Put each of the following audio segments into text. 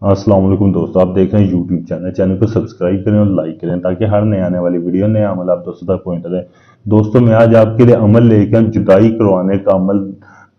अस्सलाम वालेकुम दोस्तों, आप देख रहे हैं यूट्यूब चैनल को सब्सक्राइब करें और लाइक करें ताकि हर नए आने वाली वीडियो नया अमल आप दोस्तों तक पहुंचता रहे। दोस्तों मैं आज आपके लिए अमल लेकर जुदाई करवाने का अमल,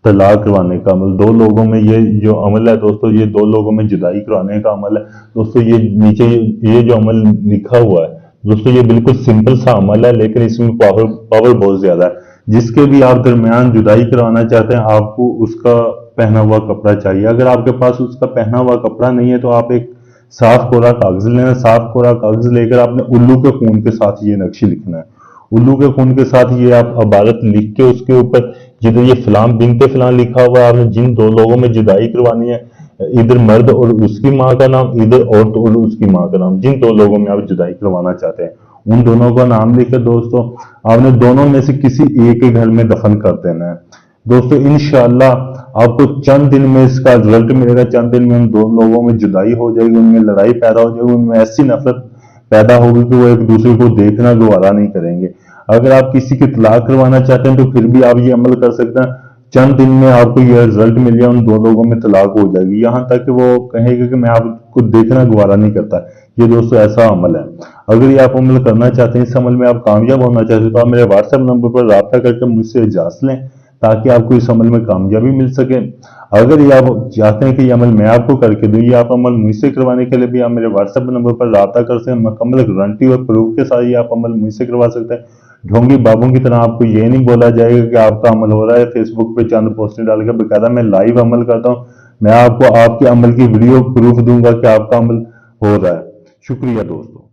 तलाक करवाने का अमल। दो लोगों में ये जो अमल है दोस्तों, ये दो लोगों में जुदाई करवाने का अमल है दोस्तों। ये नीचे ये जो अमल लिखा हुआ है दोस्तों, ये बिल्कुल सिंपल सा अमल है, लेकिन इसमें पावर बहुत ज्यादा है। जिसके भी आप दरमियान जुदाई करवाना चाहते हैं, आपको उसका पहना हुआ कपड़ा चाहिए। अगर आपके पास उसका पहना हुआ कपड़ा नहीं है तो आप एक साफ कोरा कागज लेना। साफ कोरा कागज लेकर आपने उल्लू के खून के साथ ये नक्शे लिखना है। उल्लू के खून के साथ ये आप इबारत लिख के उसके ऊपर जिधर ये फलां बिनते फलां लिखा हुआ है, आपने जिन दो लोगों में जुदाई करवानी है, इधर मर्द और उसकी माँ का नाम, इधर औरत और उसकी माँ का नाम, जिन दो लोगों में आप जुदाई करवाना चाहते हैं उन दोनों का नाम लिखकर दोस्तों आपने दोनों में से किसी एक के घर में दफन कर देना है। दोस्तों इंशाअल्लाह आपको चंद दिन में इसका रिजल्ट मिलेगा। चंद दिन में उन दो लोगों में जुदाई हो जाएगी, उनमें लड़ाई पैदा हो जाएगी, उनमें ऐसी नफरत पैदा होगी कि वो एक दूसरे को देखना गवारा नहीं करेंगे। अगर आप किसी की तलाक करवाना चाहते हैं तो फिर भी आप ये अमल कर सकते हैं। चंद दिन में आपको यह रिजल्ट मिल गया, उन दो लोगों में तलाक हो जाएगी, यहाँ तक कि वो कहेगा कि मैं आपको देखना गवारा नहीं करता। ये दोस्तों ऐसा अमल है। अगर ये आप अमल करना चाहते हैं, इस अमल में आप कामयाब होना चाहते हैं, तो आप मेरे व्हाट्सएप नंबर पर रब्ता करके मुझसे इजाजत लें ताकि आपको इस अमल में कामयाबी मिल सके। अगर ये आप चाहते हैं कि ये अमल मैं आपको करके दूं, ये आप अमल मुझसे करवाने के लिए भी आप मेरे व्हाट्सएप नंबर पर रब्ता कर सकते हैं। मुकम्मल गारंटी और प्रूफ के साथ ये आप अमल मुझसे करवा सकते हैं। ढोंगी बाबों की तरह आपको ये नहीं बोला जाएगा कि आपका अमल हो रहा है, फेसबुक पे चंद पोस्टें डालकर। बेकायदा मैं लाइव अमल करता हूँ, मैं आपको आपके अमल की वीडियो प्रूफ दूंगा कि आपका अमल हो रहा है। शुक्रिया दोस्तों।